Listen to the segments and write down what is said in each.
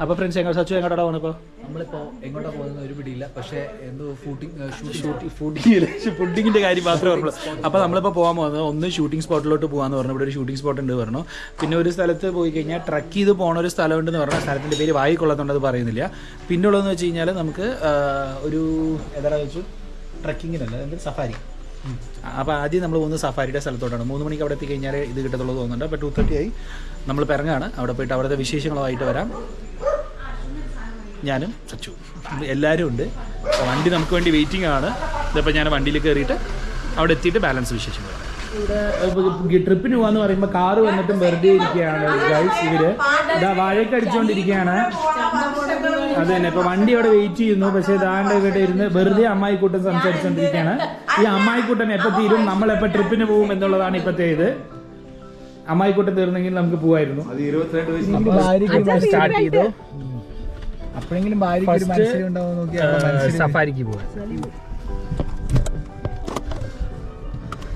അപ്പോൾ ഫ്രണ്ട്സ് സച്ചു എങ്ങോട്ടാണ് പോകുന്നത്? നമ്മളിപ്പോൾ എങ്ങോട്ടാ പോകുന്നത് ഒരു പിടിയില്ല, പക്ഷേ എന്തോ ഫുഡിങ്ങിൻ്റെ കാര്യം മാത്രമേ പറഞ്ഞുള്ളൂ. അപ്പോൾ നമ്മളിപ്പോൾ പോകാൻ പോകുന്നത് ഒന്ന് ഷൂട്ടിംഗ് സ്പോട്ടിലോട്ട് പോകാമെന്ന് പറഞ്ഞു. ഇവിടെ ഒരു ഷൂട്ടിംഗ് സ്പോട്ട് ഉണ്ട് പറഞ്ഞു. പിന്നെ ഒരു സ്ഥലത്ത് പോയി കഴിഞ്ഞാൽ ട്രക്ക് ചെയ്ത് പോകണ ഒരു സ്ഥലമുണ്ടെന്ന് പറഞ്ഞാൽ സ്ഥലത്തിൻ്റെ പേര് വായിക്കൊള്ളത്തുണ്ട്, അത് പറയുന്നില്ല. പിന്നെ ഉള്ളതെന്ന് വെച്ച് കഴിഞ്ഞാൽ നമുക്ക് ഒരു എതാ വെച്ചു ട്രക്കിങ്ങിനല്ല, എന്തൊരു സഫാരി. അപ്പോൾ ആദ്യം നമ്മൾ പോകുന്നത് സഫാരിയുടെ സ്ഥലത്തോട്ടാണ്. 3 മണിക്ക് അവിടെ എത്തിക്കഴിഞ്ഞാൽ ഇത് കിട്ടത്തുള്ളൂ തോന്നുന്നുണ്ട്. അപ്പോൾ 2:30 ആയി നമ്മൾ ഇറങ്ങാണ്. അവിടെ പോയിട്ട് അവിടുത്തെ വിശേഷങ്ങളുമായിട്ട് വരാം. ഞാനും സച്ചു എല്ലാവരും ഉണ്ട്. വണ്ടി നമുക്ക് വേണ്ടി വെയിറ്റിംഗ് ആണ്. ഇതിപ്പോൾ ഞാൻ വണ്ടിയിൽ കയറിയിട്ട് അവിടെ എത്തിയിട്ട് ബാലൻസ് വിശേഷങ്ങൾ. ഇവിടെ ട്രിപ്പിന് പോകാന്ന് പറയുമ്പോൾ കാറ് വന്നിട്ടും വെറുതെ ഇരിക്കുകയാണ് ഗൈസ്. ഇവര് ഇതാ വാഴയ്ക്ക് അടിച്ചുകൊണ്ടിരിക്കുകയാണ്. അത് തന്നെ ഇപ്പോൾ വണ്ടി അവിടെ വെയിറ്റ് ചെയ്യുന്നു. പക്ഷേ ഇതാണ്ട് ഇവിടെ ഇരുന്ന് വെറുതെ അമ്മായിക്കൂട്ടൻ സംസാരിച്ചുകൊണ്ടിരിക്കുകയാണ്. ഈ അമ്മായിക്കൂട്ടൻ എപ്പോൾ തീരും, നമ്മളെപ്പോൾ ട്രിപ്പിന് പോകും എന്നുള്ളതാണ് ഇപ്പോഴത്തെ ഇത്. അമ്മായിക്കൂട്ടൻ തീർന്നെങ്കിൽ നമുക്ക് പോവായിരുന്നു. സ്റ്റാർട്ട് ചെയ്തു. അപ്പോഴെങ്കിലും ഭാര്യ സഫാരിക്ക് പോവാൻ.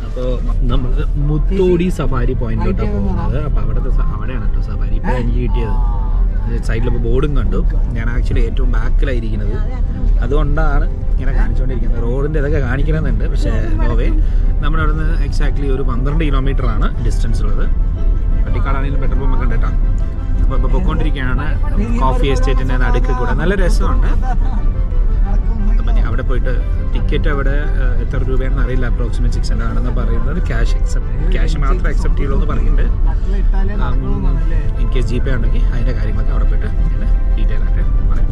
അപ്പോൾ നമ്മൾ മുത്തോടി സഫാരി പോയിന്റിലോട്ടാണ് പോകുന്നത്. അപ്പോൾ അവിടെയാണ് കേട്ടോ സഫാരി ഇപ്പോൾ എനിക്ക് കിട്ടിയത്. സൈഡിലിപ്പോൾ ബോർഡും കണ്ടു. ഞാൻ ആക്ച്വലി ഏറ്റവും ബാക്കിലായിരിക്കുന്നത്, അതുകൊണ്ടാണ് ഇങ്ങനെ കാണിച്ചുകൊണ്ടിരിക്കുന്നത്. റോഡിൻ്റെ ഇതൊക്കെ കാണിക്കണമെന്നുണ്ട്, പക്ഷേ നോവേ നമ്മുടെ അവിടെ നിന്ന് എക്സാക്ട്ലി ഒരു 12 കിലോമീറ്ററാണ് ഡിസ്റ്റൻസ് ഉള്ളത്. പട്ടിക്കാടാണെങ്കിലും പെട്രോൾ പമ്പൊക്കെ ഉണ്ട് കേട്ടോ. അപ്പോൾ ഇപ്പോൾ പൊയ്ക്കൊണ്ടിരിക്കുകയാണ് കോഫി എസ്റ്റേറ്റിൻ്റെ നടുക്ക് കൂടെ. നല്ല രസമുണ്ട്. അപ്പം ഞാൻ അവിടെ പോയിട്ട് ടിക്കറ്റ് അവിടെ എത്ര രൂപയാണെന്ന് അറിയില്ല, അപ്രോക്സിമേറ്റ് 600 ആണെന്ന് പറയുന്നത്. ക്യാഷ് മാത്രമേ അക്സെപ്റ്റ് ചെയ്യുള്ളൂ എന്ന് പറയുന്നുണ്ട്. ഇൻ കേസ് ജി പേ ഉണ്ടെങ്കിൽ അതിൻ്റെ കാര്യങ്ങളൊക്കെ അവിടെ പോയിട്ട് ഞാൻ ഡീറ്റെയിൽ ആയിട്ട് പറയാം.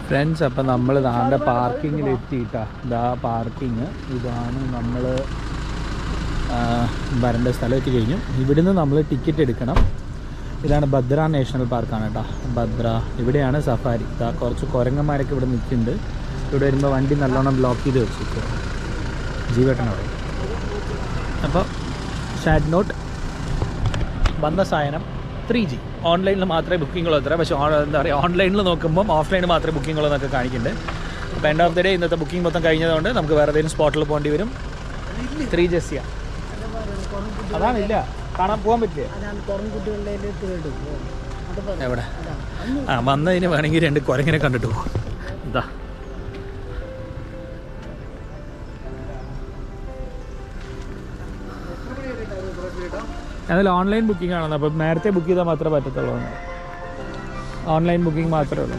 ഫ്രണ്ട്സ്, അപ്പം നമ്മൾ ദാണ്ട പാർക്കിങ്ങിൽ എത്തിയിട്ടാ. ഇതാ പാർക്കിങ്. ഇതാണ് നമ്മൾ വരേണ്ട സ്ഥലം എത്തി കഴിഞ്ഞു. ഇവിടുന്ന് നമ്മൾ ടിക്കറ്റ് എടുക്കണം. ഇതാണ് ഭദ്ര നാഷണൽ പാർക്കാണ് കേട്ടോ. ഭദ്ര, ഇവിടെയാണ് സഫാരി. ഇതാ കുറച്ച് കുരങ്ങന്മാരൊക്കെ ഇവിടെ നിൽക്കുന്നുണ്ട്. ഇവിടെ വരുമ്പോൾ വണ്ടി നല്ലോണം ബ്ലോക്ക് ചെയ്ത് വെച്ചിട്ട് ജീവേട്ടനോട്. അപ്പോൾ ഷാഡ് നോട്ട് വന്ന സാധനം 3G. ഓൺലൈനിൽ മാത്രമേ ബുക്കിങ്ങുള്ളൂ അത്ര. പക്ഷേ എന്താ പറയുക, ഓൺലൈനിൽ നോക്കുമ്പം ഓഫ്ലൈനിൽ മാത്രമേ ബുക്കിങ്ങുള്ളൂ എന്നൊക്കെ കാണിക്കുന്നുണ്ട്. അപ്പോൾ എൻഡ് ഓഫ് ദി ഡേ ഇന്നത്തെ ബുക്കിംഗ് മൊത്തം കഴിഞ്ഞതുകൊണ്ട് നമുക്ക് വേറെ ഏതെങ്കിലും സ്പോട്ടിൽ പോകേണ്ടി വരും. 3G അതാണില്ല, കാണാൻ പോകാൻ പറ്റില്ല. എവിടെ വന്നതിന് വേണമെങ്കിൽ 2 കുരങ്ങനെ കണ്ടിട്ട് പോകും. എന്താ അതിൽ ഓൺലൈൻ ബുക്കിംഗ് ആണെന്ന്. അപ്പം നേരത്തെ ബുക്ക് ചെയ്താൽ മാത്രമേ പറ്റത്തുള്ളൂ. ഓൺലൈൻ ബുക്കിംഗ് മാത്രമേ ഉള്ളൂ.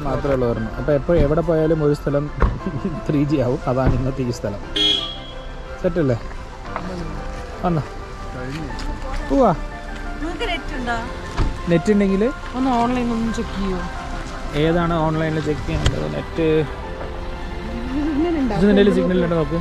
മാത്രമേ ഉള്ളൂ പറഞ്ഞു. അപ്പോൾ എപ്പോൾ എവിടെ പോയാലും ഒരു സ്ഥലം 3G ആവും. അതാണ് ഇന്നത്തെ ഈ സ്ഥലം. സെറ്റല്ലേ? വന്നോ പോവാ. നെറ്റ് ഉണ്ടെങ്കിൽ ഒന്ന് ഓൺലൈൻ ഒന്ന് ചെക്ക് ചെയ്യോ? ഏതാണ് ഓൺലൈനിൽ ചെക്ക് ചെയ്യേണ്ടത്? നെറ്റ് സിഗ്നൽ ഉണ്ടോ നോക്ക്.